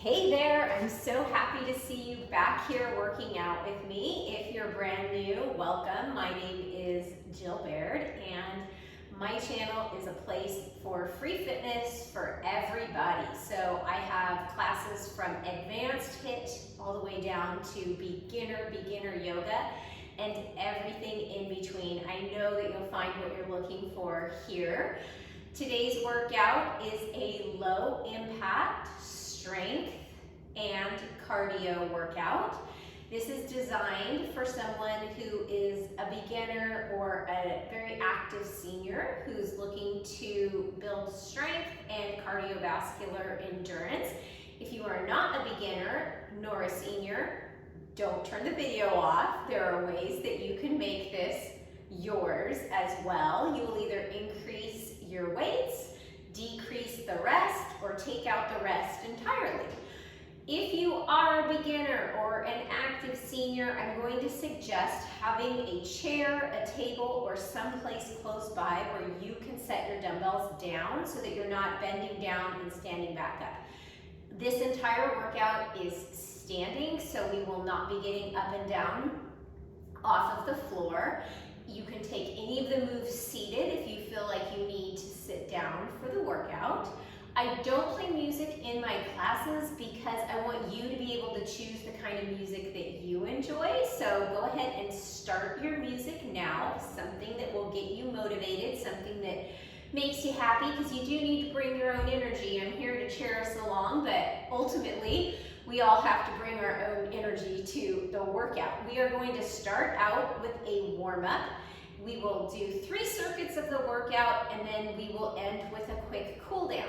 Hey there, I'm so happy to see you back here working out with me. If you're brand new, welcome. My name is Jill Baird and my channel is a place for free fitness for everybody. So I have classes from advanced HIIT all the way down to beginner yoga and everything in between. I know that you'll find what you're looking for here. Today's workout is a low impact strength and cardio workout. This is designed for someone who is a beginner or a very active senior who's looking to build strength and cardiovascular endurance. If you are not a beginner nor a senior, don't turn the video off. There are ways that you can make this yours as well. You will either increase your weights, decrease the rest, or take out the rest entirely. If you are a beginner or an active senior, I'm going to suggest having a chair, a table, or someplace close by where you can set your dumbbells down so that you're not bending down and standing back up. This entire workout is standing, so we will not be getting up and down off of the floor. You can take any of the moves seated if you feel like you need to sit down for the workout. I don't play music in my classes because I want you to be able to choose the kind of music that you enjoy. So go ahead and start your music now, something that will get you motivated, something that makes you happy, because you do need to bring your own energy. I'm here to cheer us along, but ultimately, we all have to bring our own energy to the workout. We are going to start out with a warm-up. We will do 3 circuits of the workout, and then we will end with a quick cool down.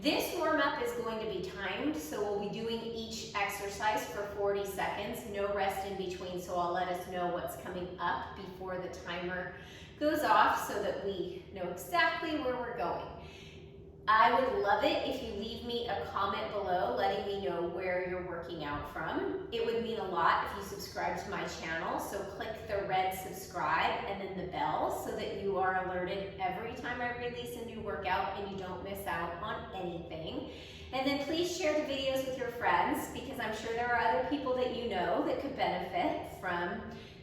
This warm-up is going to be timed, so we'll be doing each exercise for 40 seconds, no rest in between, so I'll let us know what's coming up before the timer goes off so that we know exactly where we're going. I would love it if you leave me a comment below letting me know where you're working out from. It would mean a lot if you subscribe to my channel, so click the red subscribe and then the bell so that you are alerted every time I release a new workout and you don't miss out on anything. And then please share the videos with your friends, because I'm sure there are other people that you know that could benefit from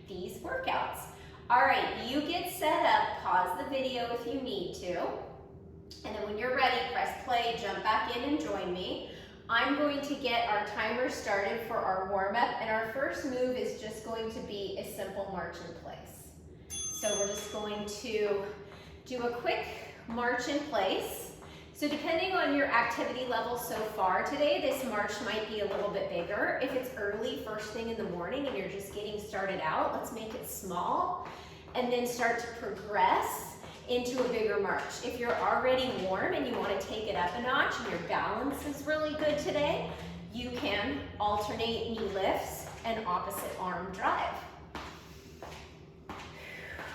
these workouts. All right, you get set up, pause the video if you need to. And then when you're ready, press play, jump back in and join me. I'm going to get our timer started for our warm-up, and our first move is just going to be a simple march in place. So we're just going to do a quick march in place. So depending on your activity level so far today, this march might be a little bit bigger. If it's early, first thing in the morning, and you're just getting started out, let's make it small and then start to progress into a bigger march. If you're already warm and you want to take it up a notch and your balance is really good today, you can alternate knee lifts and opposite arm drive.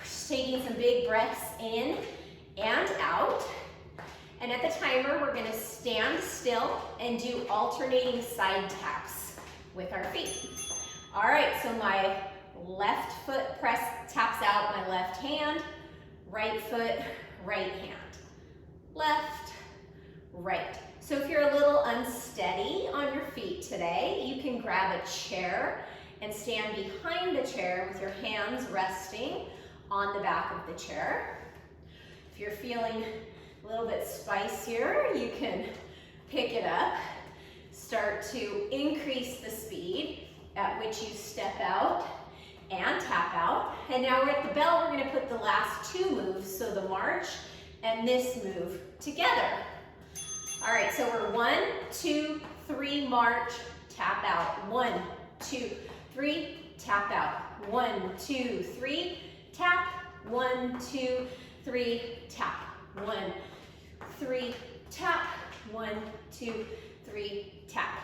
Just taking some big breaths in and out. And at the timer, we're going to stand still and do alternating side taps with our feet. All right, so my left foot taps out my left hand, right foot, right hand, left, right. So if you're a little unsteady on your feet today, you can grab a chair and stand behind the chair with your hands resting on the back of the chair. If you're feeling a little bit spicier, you can pick it up. Start to increase the speed at which you step out and tap out. And now we're at the bell. We're going to put the last 2 moves, so the march and this move together. All right, so we're 1, 2, 3, march, tap out. 1, 2, 3, tap out. 1, 2, 3, tap. 1, 2, 3, tap. 1, 3, tap. 1, 2, 3, tap.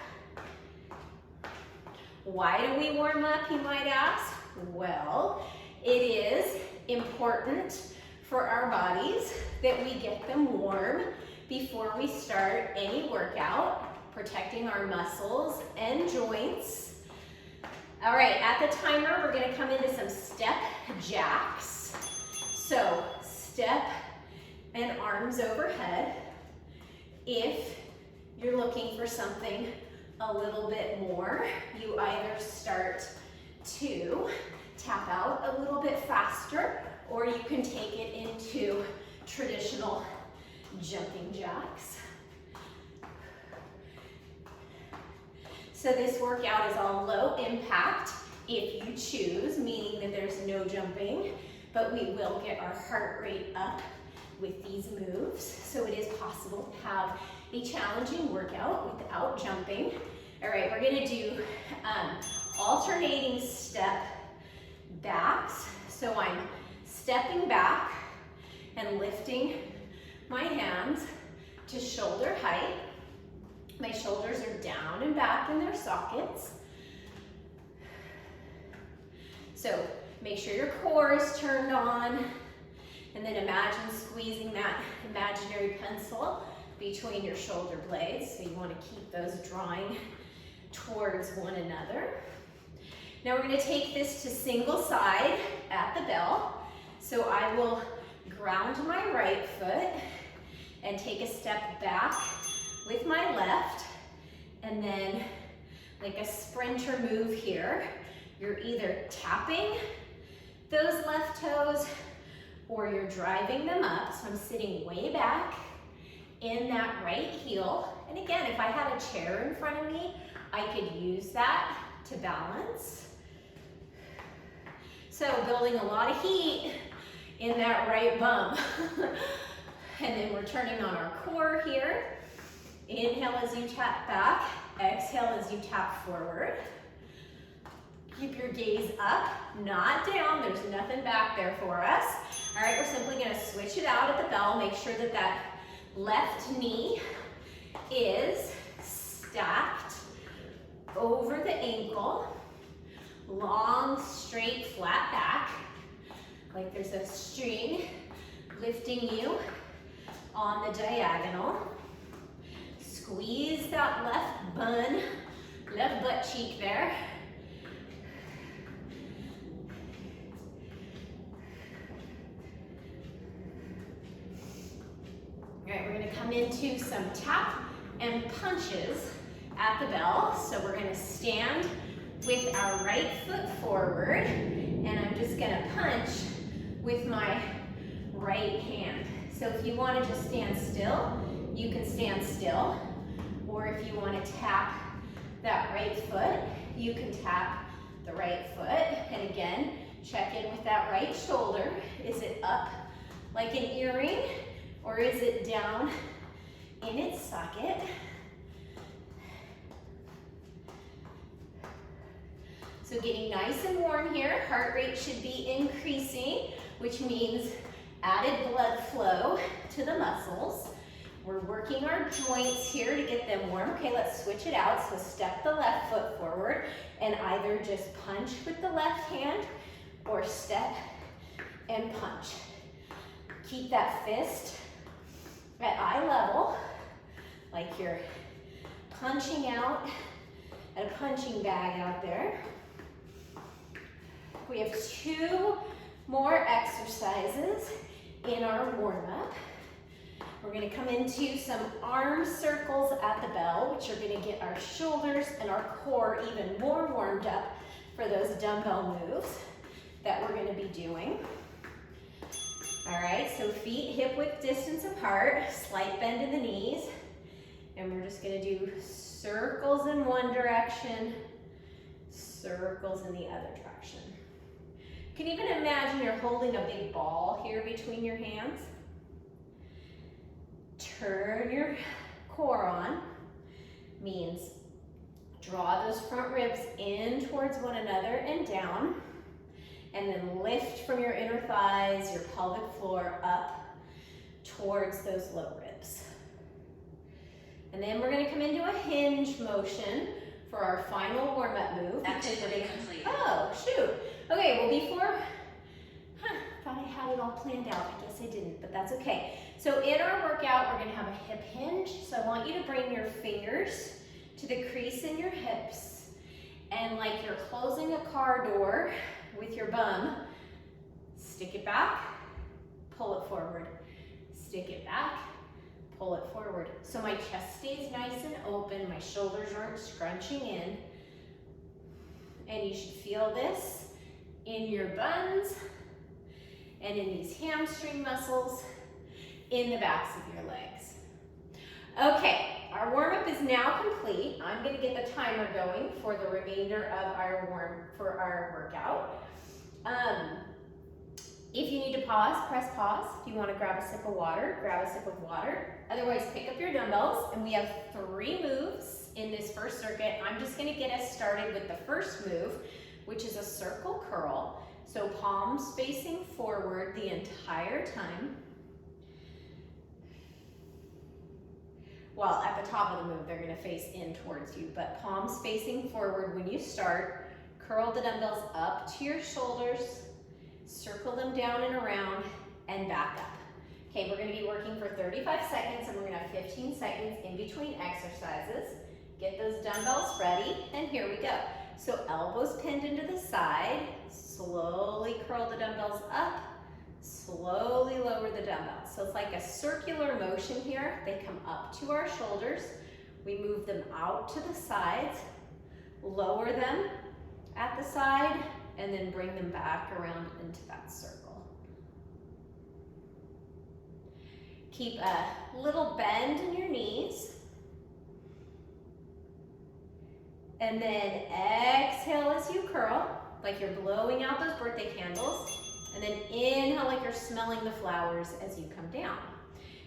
Why do we warm up, you might ask? Well, it is important for our bodies that we get them warm before we start any workout, protecting our muscles and joints. All right, at the timer, we're going to come into some step jacks. So step and arms overhead. If you're looking for something a little bit more, you either start to tap out a little bit faster, or you can take it into traditional jumping jacks. So this workout is all low impact if you choose, meaning that there's no jumping, but we will get our heart rate up with these moves. So it is possible to have a challenging workout without jumping. All right, we're gonna do alternating step backs. So I'm stepping back and lifting my hands to shoulder height. My shoulders are down and back in their sockets. So make sure your core is turned on, and then imagine squeezing that imaginary pencil between your shoulder blades. So you want to keep those drawing towards one another. Now we're going to take this to single side at the bell. So I will ground my right foot and take a step back with my left, and then like a sprinter move here, you're either tapping those left toes or you're driving them up. So I'm sitting way back in that right heel. And again, if I had a chair in front of me, I could use that to balance. So building a lot of heat in that right bum. And then we're turning on our core here. Inhale as you tap back, exhale as you tap forward. Keep your gaze up, not down. There's nothing back there for us. All right, we're simply gonna switch it out at the bell. Make sure that that left knee is stacked over the ankle. Long, straight, flat back, like there's a string lifting you on the diagonal. Squeeze that left bun, left butt cheek there. All right, we're gonna come into some tap and punches at the bell. So we're gonna stand with our right foot forward, and I'm just gonna punch with my right hand. So if you wanna just stand still, you can stand still. Or if you wanna tap that right foot, you can tap the right foot. And again, check in with that right shoulder. Is it up like an earring, or is it down in its socket? So getting nice and warm here. Heart rate should be increasing, which means added blood flow to the muscles. We're working our joints here to get them warm. Okay, let's switch it out. So step the left foot forward and either just punch with the left hand or step and punch. Keep that fist at eye level, like you're punching out at a punching bag out there. We have 2 more exercises in our warm-up. We're gonna come into some arm circles at the bell, which are gonna get our shoulders and our core even more warmed up for those dumbbell moves that we're gonna be doing. All right, so feet hip-width distance apart, slight bend in the knees, and we're just gonna do circles in one direction, circles in the other direction. You can even imagine you're holding a big ball here between your hands. Turn your core on, means draw those front ribs in towards one another and down, and then lift from your inner thighs, your pelvic floor up towards those low ribs. And then we're gonna come into a hinge motion for our final warm-up move. Activity complete. Oh, shoot. Okay, well before, thought I had it all planned out. I guess I didn't, but that's okay. So in our workout, we're gonna have a hip hinge. So I want you to bring your fingers to the crease in your hips, and like you're closing a car door with your bum, stick it back, pull it forward. Stick it back, pull it forward. So my chest stays nice and open, my shoulders aren't scrunching in. And you should feel this in your buns and in these hamstring muscles in the backs of your legs. Okay, our warm-up is now complete. I'm gonna get the timer going for the remainder of our workout. If you need to pause, press pause. If you wanna grab a sip of water, grab a sip of water. Otherwise, pick up your dumbbells, and we have 3 moves in this first circuit. I'm just gonna get us started with the first move, which is a circle curl. So palms facing forward the entire time. Well, at the top of the move, they're gonna face in towards you, but palms facing forward when you start. Curl the dumbbells up to your shoulders, circle them down and around, and back up. Okay, we're gonna be working for 35 seconds, and we're gonna have 15 seconds in between exercises. Get those dumbbells ready, and here we go. So elbows pinned into the side, slowly curl the dumbbells up, slowly lower the dumbbells. So it's like a circular motion here. They come up to our shoulders. We move them out to the sides, lower them at the side, and then bring them back around into that circle. Keep a little bend in your knees. And then exhale as you curl, like you're blowing out those birthday candles. And then inhale like you're smelling the flowers as you come down.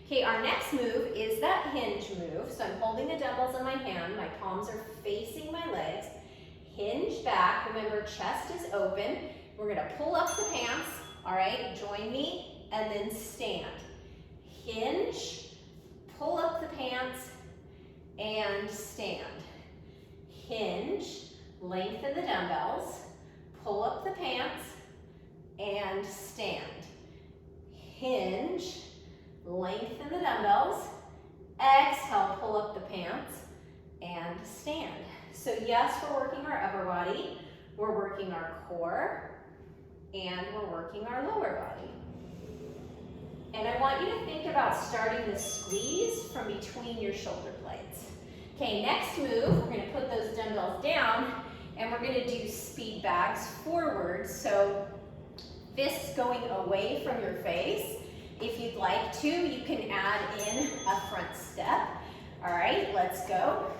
Okay, our next move is that hinge move. So I'm holding the dumbbells in my hand. My palms are facing my legs. Hinge back. Remember, chest is open. We're gonna pull up the pants. All right, join me, and then stand. Hinge, pull up the pants, and stand. Hinge, lengthen the dumbbells, pull up the pants, and stand. Hinge, lengthen the dumbbells, exhale, pull up the pants, and stand. So yes, we're working our upper body, we're working our core, and we're working our lower body. And I want you to think about starting the squeeze from between your shoulder blades. Okay, next move, we're gonna put those dumbbells down, and we're gonna do speed bags forward. So fists going away from your face. If you'd like to, you can add in a front step. All right, let's go.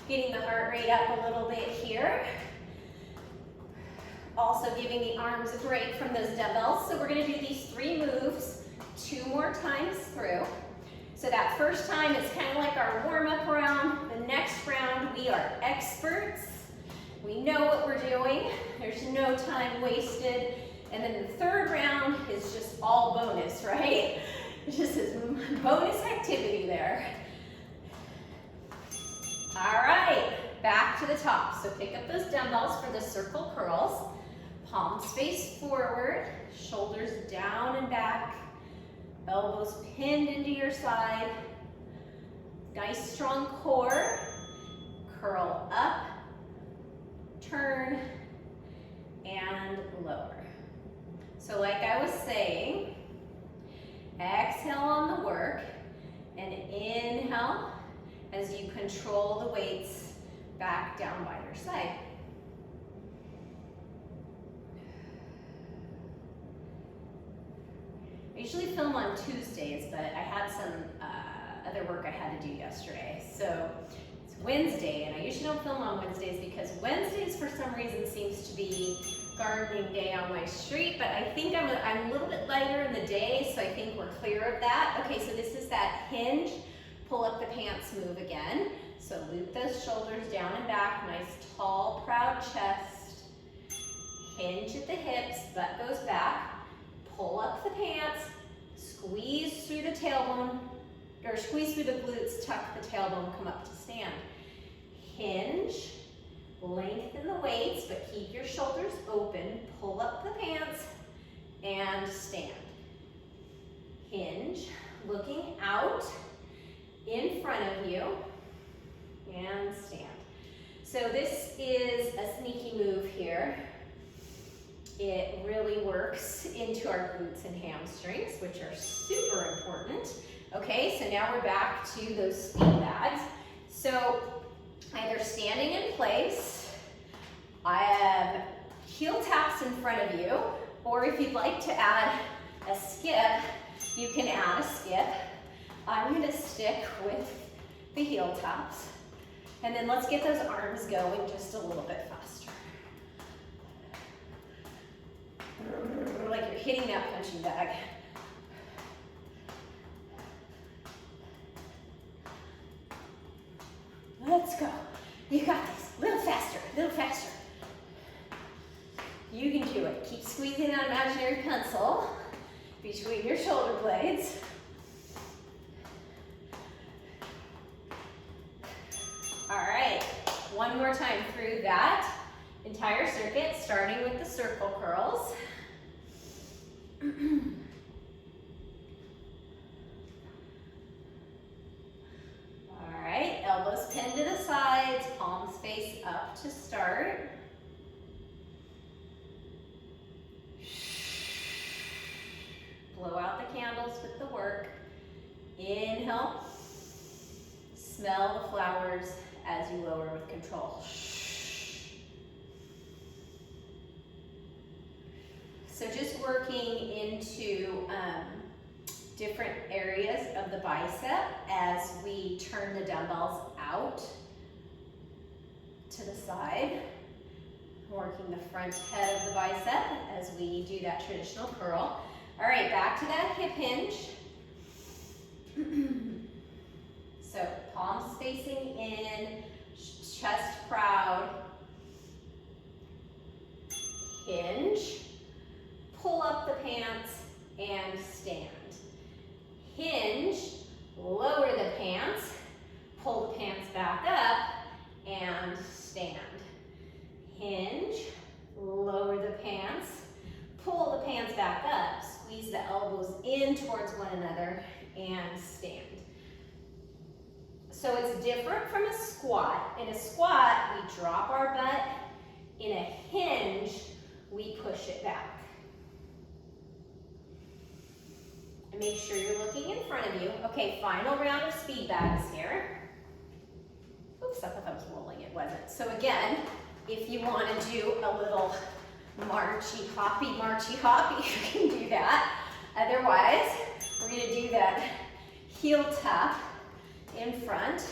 Getting the heart rate up a little bit here. Also giving the arms a break from those dumbbells. So we're gonna do these 3 moves 2 more times through. So that first time is kind of like our warm-up round. The next round, we are experts. We know what we're doing. There's no time wasted. And then the third round is just all bonus, right? It's just this bonus activity there. All right, back to the top. So pick up those dumbbells for the circle curls. Palms face forward, shoulders down and back, elbows pinned into your side. Nice strong core. Curl up, turn, and lower. So like I was saying, exhale on the work, and inhale as you control the weights back down by your side. I usually film on Tuesdays, but I had some other work I had to do yesterday. So it's Wednesday, and I usually don't film on Wednesdays because Wednesdays for some reason seems to be gardening day on my street, but I think I'm a little bit lighter in the day, so I think we're clear of that. Okay, so this is that hinge, pull up the pants move again. So loop those shoulders down and back, nice tall, proud chest. Hinge at the hips, butt goes back. Pull up the pants, squeeze through the tailbone, or squeeze through the glutes, tuck the tailbone, come up to stand. Hinge, lengthen the weights, but keep your shoulders open. Pull up the pants and stand. Hinge, looking out in front of you, and stand. So this is a sneaky move here. It really works into our glutes and hamstrings, which are super important. Okay, so now we're back to those speed bags. So either standing in place, I have heel taps in front of you, or if you'd like to add a skip, you can add a skip. I'm gonna stick with the heel taps. And then let's get those arms going just a little bit faster. Like you're hitting that punching bag. Let's go. You got this. A little faster, a little faster. You can do it. Keep squeezing that imaginary pencil between your shoulder blades. All right, one more time through that entire circuit, starting with the circle curls. All right, elbows pinned to the sides, palms face up to start. Blow out the candles with the work. Inhale. Smell the flowers as you lower with control. So just working into different areas of the bicep as we turn the dumbbells out to the side. Working the front head of the bicep as we do that traditional curl. All right, back to that hip hinge. So palms facing in, chest proud, hinge, pull up the pants and stand. Hinge, lower the pants, pull the pants back up and stand. Hinge, lower the pants, pull the pants back up, squeeze the elbows in towards one another and stand. So it's different from a squat. In a squat, we drop our butt. In a hinge, we push it back. And make sure you're looking in front of you. Okay, final round of speed bags here. Oops, I thought that was rolling, it wasn't. So again, if you want to do a little marchy hoppy, you can do that. Otherwise, we're going to do that heel tap in front,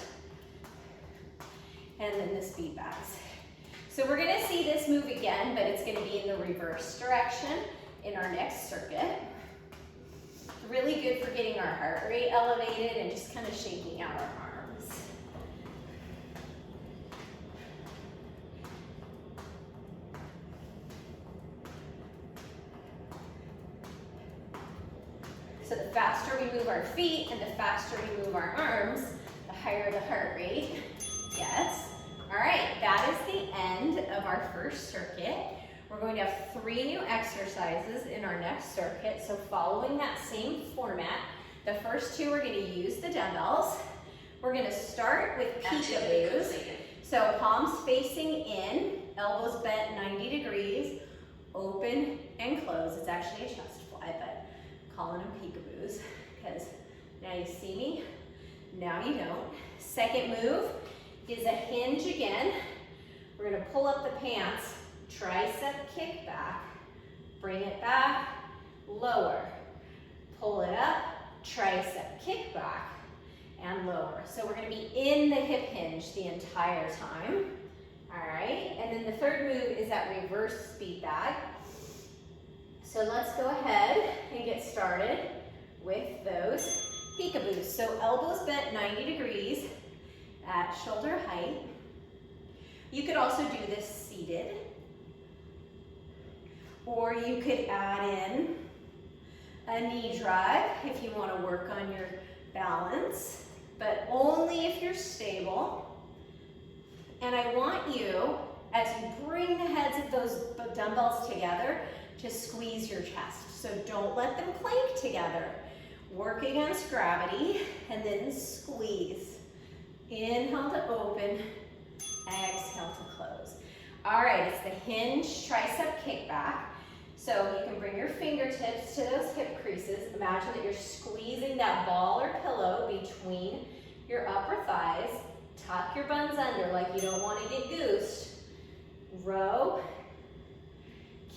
and then the speed bags. So we're gonna see this move again, but it's gonna be in the reverse direction in our next circuit. Really good for getting our heart rate elevated and just kind of shaking out our arms. So the faster we move our feet and the faster we move our arms, the higher the heart rate gets. All right, that is the end of our first circuit. We're going to have 3 new exercises in our next circuit. So following that same format, the first 2 we're going to use the dumbbells. We're going to start with peekaboos. So palms facing in, elbows bent 90 degrees, open and close. It's actually a chest fly, but I'm calling them peekaboos because now you see me, now you don't. Second move is a hinge again. We're going to pull up the pants, tricep kickback, bring it back, lower, pull it up, tricep kickback, and lower. So we're going to be in the hip hinge the entire time. All right, and then the third move is that reverse speed bag. So let's go ahead and get started with those peekaboos. So elbows bent 90 degrees at shoulder height. You could also do this seated, or you could add in a knee drive if you want to work on your balance, but only if you're stable. And I want you, as you bring the heads of those dumbbells together, to squeeze your chest. So don't let them clank together. Work against gravity and then squeeze. Inhale to open, exhale to close. All right, it's the hinge tricep kickback. So you can bring your fingertips to those hip creases. Imagine that you're squeezing that ball or pillow between your upper thighs. Tuck your buns under like you don't want to get goosed. Row,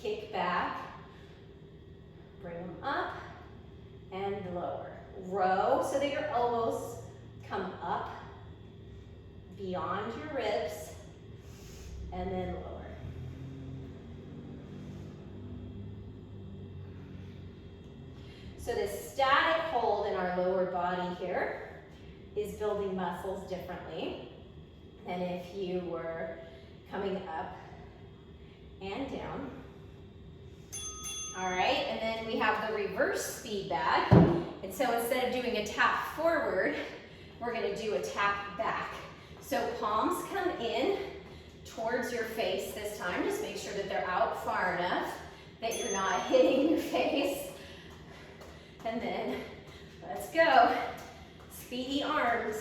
kick back, bring them up and lower. Row so that your elbows come up beyond your ribs and then lower. So this static hold in our lower body here is building muscles differently than if you were coming up and down. All right, and then we have the reverse speed bag. And so instead of doing a tap forward, we're gonna do a tap back. So palms come in towards your face this time. Just make sure that they're out far enough that you're not hitting your face. And then, let's go. Speedy arms.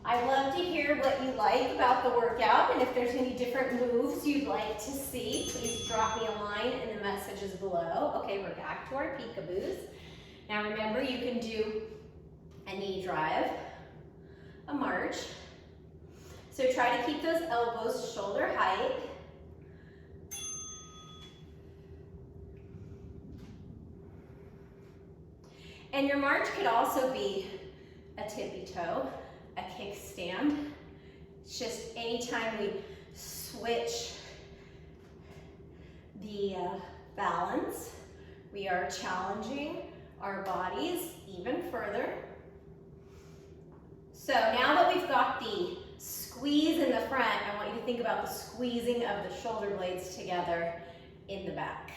I'd love to hear what you like about the workout, and if there's any different moves you'd like to see, please drop me a line in the messages below. Okay, we're back to our peekaboos. Now remember, you can do a knee drive, a march. So try to keep those elbows shoulder height. And your march could also be a tippy toe, a kickstand. It's just anytime we switch the balance, we are challenging our bodies even further. So now that we've got the squeeze in the front, I want you to think about the squeezing of the shoulder blades together in the back.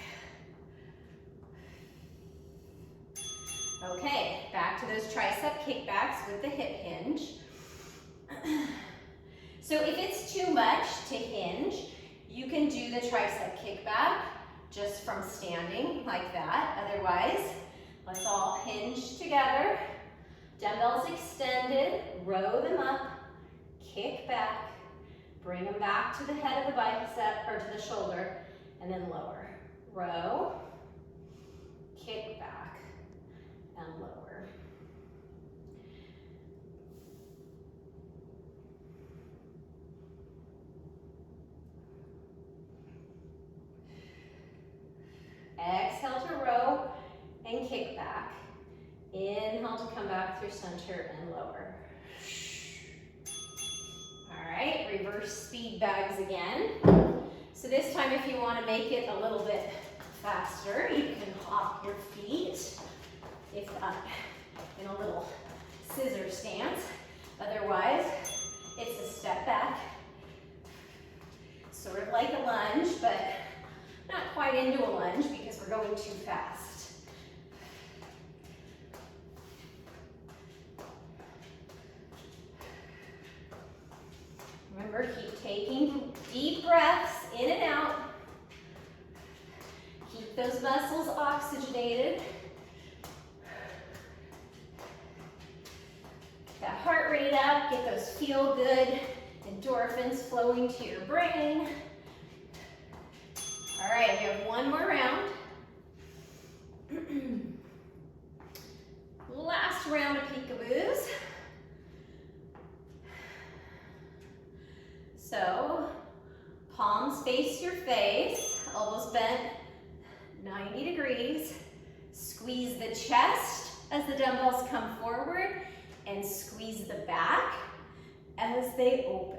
Okay, back to those tricep kickbacks with the hip hinge. So if it's too much to hinge, you can do the tricep kickback just from standing like that. Otherwise, let's all hinge together. Dumbbells extended, row them up, kick back, bring them back to the head of the bicep or to the shoulder, and then lower. Row, kick back, and lower. Exhale to row and kick back. Inhale to come back through center and lower. All right, reverse speed bags again. So this time, if you want to make it a little bit faster, you can hop your feet if in a little scissor stance. Otherwise, it's a step back, sort of like a lunge, but not quite into a lunge because we're going too fast. Remember, keep taking deep breaths in and out. Keep those muscles oxygenated. Get that heart rate up, get those feel-good endorphins flowing to your brain. All right, we have one more round. Last round of peekaboos. So, palms face your face, elbows bent 90 degrees. Squeeze the chest as the dumbbells come forward and squeeze the back as they open.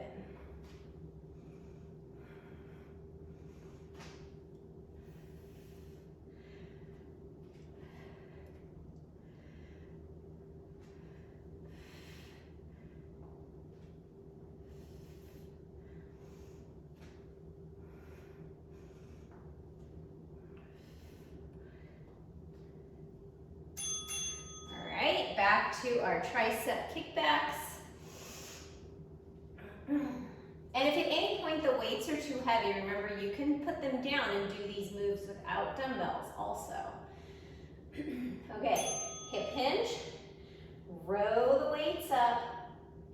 Back to our tricep kickbacks. heavy, remember you can put them down and do these moves without dumbbells also. Okay, hip hinge, row the weights up,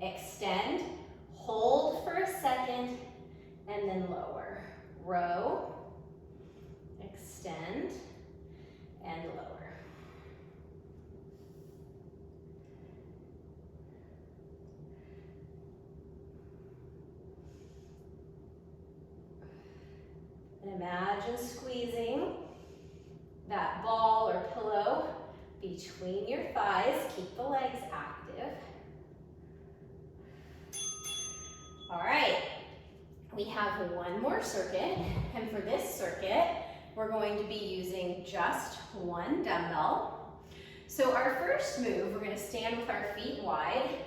extend, hold for a second, and then lower. Row, extend, and lower. And imagine squeezing that ball or pillow between your thighs. Keep the legs active. All right, we have one more circuit, and for this circuit, we're going to be using just one dumbbell. So our first move, we're gonna stand with our feet wide,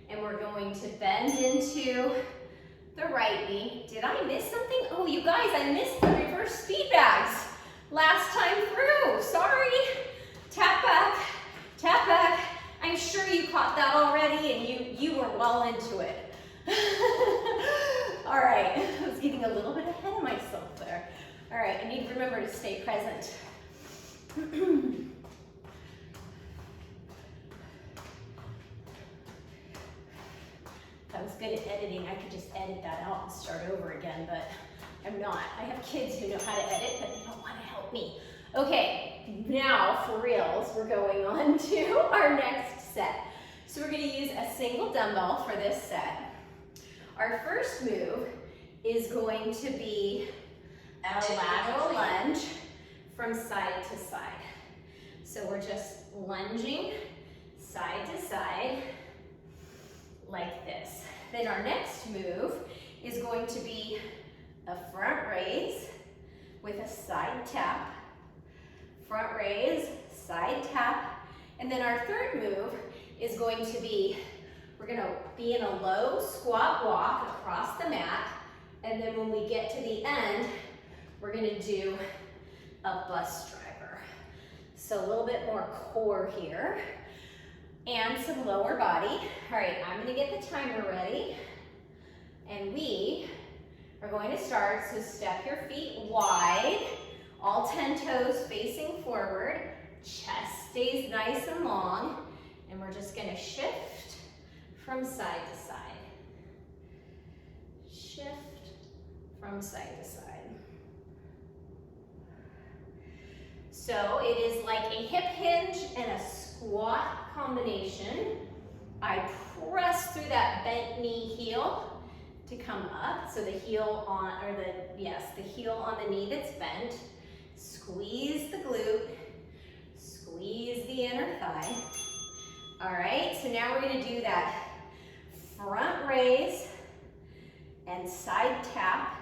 and we're going to bend into the right knee. Did I miss something? Oh, you guys, I missed the reverse speed bags last time through. Sorry. Tap back, tap back. I'm sure you caught that already, and you were well into it. All right, I was getting a little bit ahead of myself there. All right, I need to remember to stay present. If I was good at editing, I could just edit that out and start over again, but I'm not. I have kids who know how to edit, but they don't want to help me. Okay, now for reals, we're going on to our next set. So we're going to use a single dumbbell for this set. Our first move is going to be a lateral lunge from side to side. So we're just lunging side to side like this. Then our next move is going to be a front raise with a side tap, front raise, side tap, and then our third move is going to be, we're gonna be in a low squat walk across the mat, and then when we get to the end, we're gonna do a bus driver. So a little bit more core here, and some lower body. All right, I'm gonna get the timer ready, and we are going to start, so step your feet wide, all 10 toes facing forward, chest stays nice and long, and we're just gonna shift from side to side. Shift from side to side. So it is like a hip hinge and a squat combination. I press through that bent knee heel to come up. So the heel on, or the heel on the knee that's bent. Squeeze the glute, squeeze the inner thigh. All right, so now we're gonna do that front raise and side tap.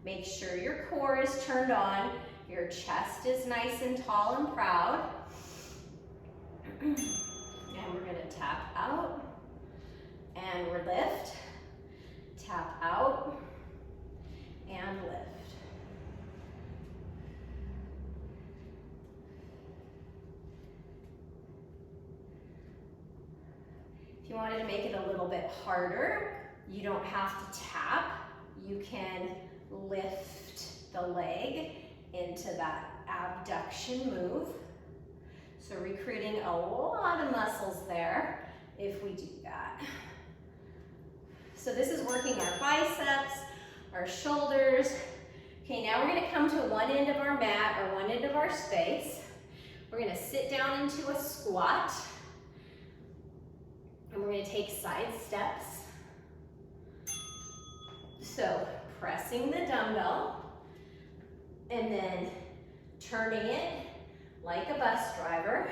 Make sure your core is turned on, your chest is nice and tall and proud. And we're gonna tap out, and we're lift, tap out, and lift. If you wanted to make it a little bit harder, you don't have to tap. You can lift the leg into that abduction move. So recruiting a lot of muscles there if we do that. So this is working our biceps, our shoulders. Okay, now we're gonna come to one end of our mat or one end of our space. We're gonna sit down into a squat. And we're gonna take side steps. So pressing the dumbbell and then turning it like a bus driver,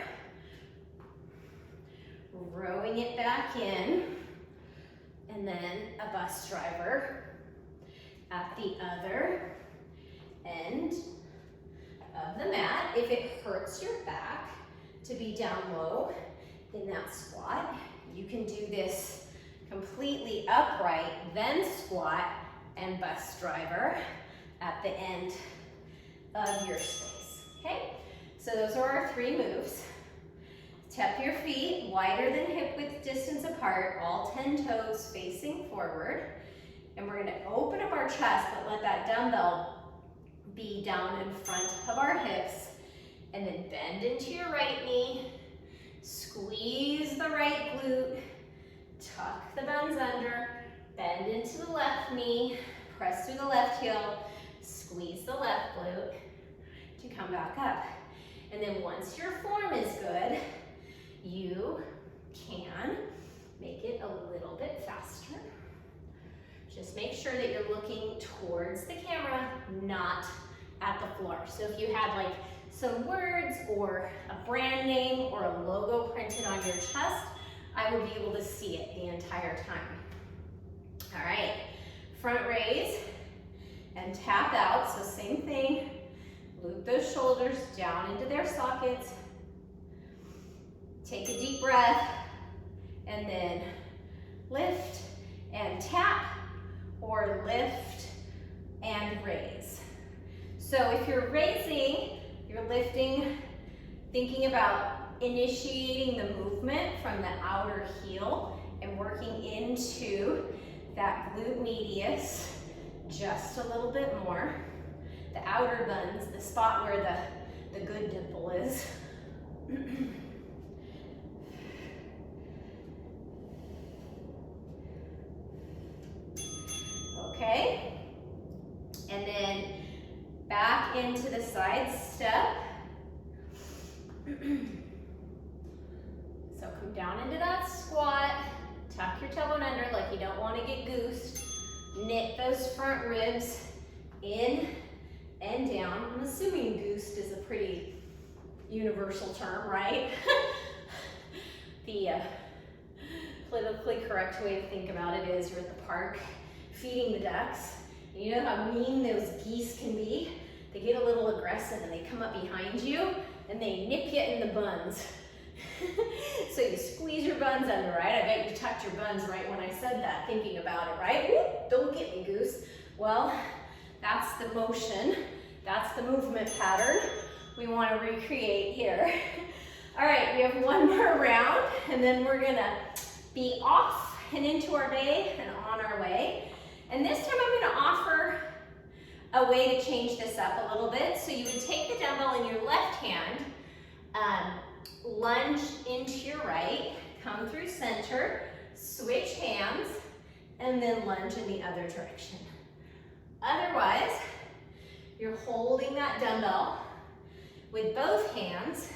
rowing it back in, and then a bus driver at the other end of the mat. If it hurts your back to be down low in that squat, you can do this completely upright, then squat and bus driver at the end of your space, okay? So those are our three moves. Tap your feet wider than hip width distance apart, all 10 toes facing forward, And we're gonna open up our chest, but let that dumbbell be down in front of our hips. And then bend into your right knee. Squeeze the right glute. Tuck the buns under. Bend into the left knee. Press through the left heel. Squeeze the left glute to come back up. And then once your form is good, you can make it a little bit faster. Just make sure that you're looking towards the camera, not at the floor. So if you had like some words or a brand name or a logo printed on your chest, I would be able to see it the entire time. All right, front raise and tap out. So same thing, loop those shoulders down into their sockets. Take a deep breath and then lift and tap, or lift and raise. So if you're raising, you're lifting, thinking about initiating the movement from the outer heel and working into that glute medius just a little bit more. The outer buns, the spot where the good dimple is. Okay, and then back into the side step. So come down into that squat, tuck your tailbone under like you don't want to get goosed. Knit those front ribs in and down. I'm assuming goosed is a pretty universal term, right? The politically correct way to think about it is you're at the park feeding the ducks. And you know how mean those geese can be? They get a little aggressive and they come up behind you and they nip you in the buns. So you squeeze your buns under, right? I bet you tucked your buns right when I said that, thinking about it, right? Whoop, don't get me, goose. Well, that's the motion. That's the movement pattern we want to recreate here. All right, we have one more round and then we're gonna be off and into our day and on our way. And this time I'm gonna offer a way to change this up a little bit. So you would take the dumbbell in your left hand, lunge into your right, come through center, switch hands, and then lunge in the other direction. Otherwise, you're holding that dumbbell with both hands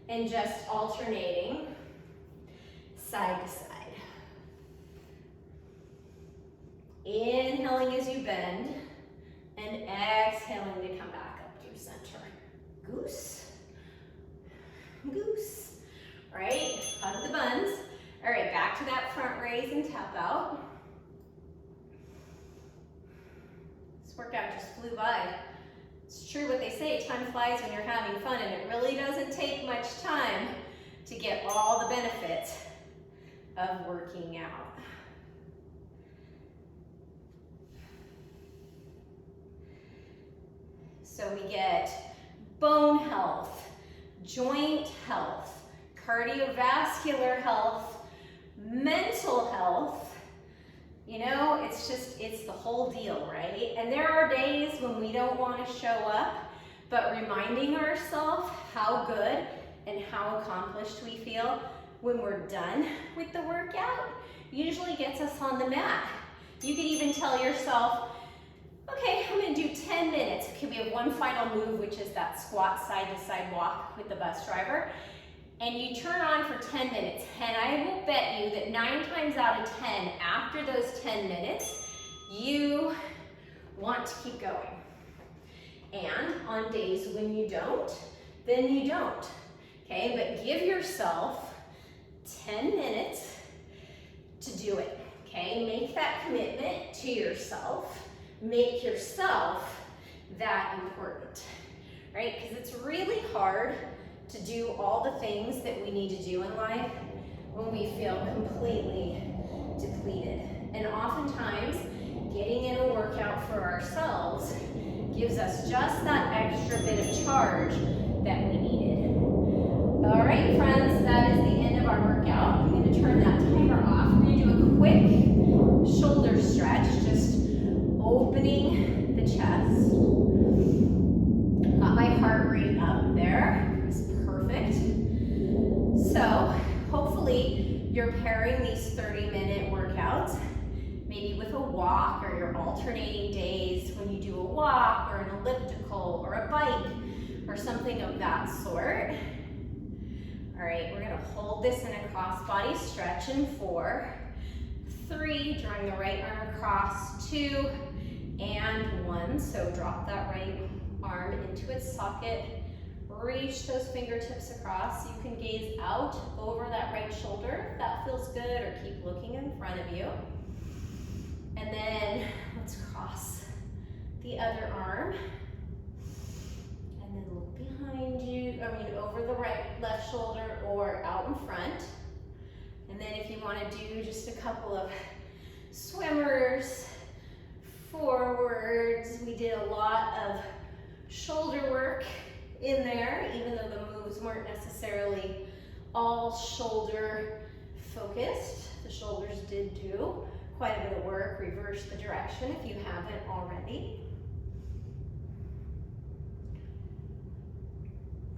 and just alternating side to side. Inhaling as you bend and exhaling to come back up through center. Goose, goose, right? Hug the buns. All right, back to that front raise and tap out. This workout just flew by. It's true what they say, time flies when you're having fun, and it really doesn't take much time to get all the benefits of working out. So we get bone health, joint health, cardiovascular health, mental health. You know, it's the whole deal, right? And there are days when we don't want to show up, but reminding ourselves how good and how accomplished we feel when we're done with the workout usually gets us on the mat. You could even tell yourself, okay, I'm gonna do 10 minutes. Okay, we have one final move, which is that squat side to side walk with the bus driver. And you turn on for 10 minutes. And I will bet you that 9 times out of 10, after those 10 minutes, you want to keep going. And on days when you don't, then you don't. Okay, but give yourself 10 minutes to do it. Okay, make that commitment to yourself. Make yourself that important, right? Because it's really hard to do all the things that we need to do in life when we feel completely depleted. And oftentimes, getting in a workout for ourselves gives us just that extra bit of charge that we needed. All right, friends, that is the end of our workout. I'm going to turn that timer off. We're going to do a quick shoulder stretch, just opening the chest. Got my heart rate up there. It's perfect. So hopefully you're pairing these 30-minute workouts maybe with a walk, or you're alternating days when you do a walk or an elliptical or a bike or something of that sort. All right, we're gonna hold this in a cross-body stretch in 4, 3, drawing the right arm across, 2, and 1. So drop that right arm into its socket, reach those fingertips across. You can gaze out over that right shoulder if that feels good, or keep looking in front of you. And then let's cross the other arm. And then look behind you, over the left shoulder or out in front. And then if you want to do just a couple of swimmers, forwards. We did a lot of shoulder work in there, even though the moves weren't necessarily all shoulder focused. The shoulders did do quite a bit of work. Reverse the direction if you haven't already.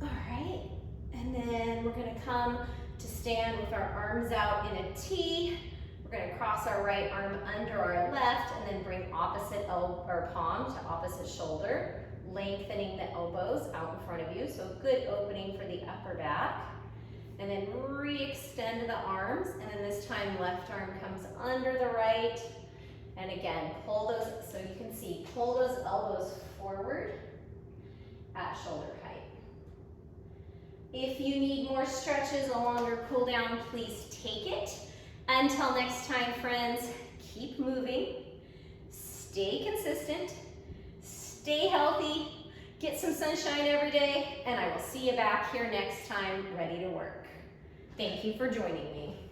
All right, and then we're gonna come to stand with our arms out in a T. We're gonna cross our right arm under our left and then bring opposite palm to opposite shoulder, lengthening the elbows out in front of you. So good opening for the upper back. And then re-extend the arms, and then this time left arm comes under the right. And again, pull those, so you can see, pull those elbows forward at shoulder height. If you need more stretches, a longer cool down, please take it. Until next time, friends, keep moving, stay consistent, stay healthy, get some sunshine every day, and I will see you back here next time ready to work. Thank you for joining me.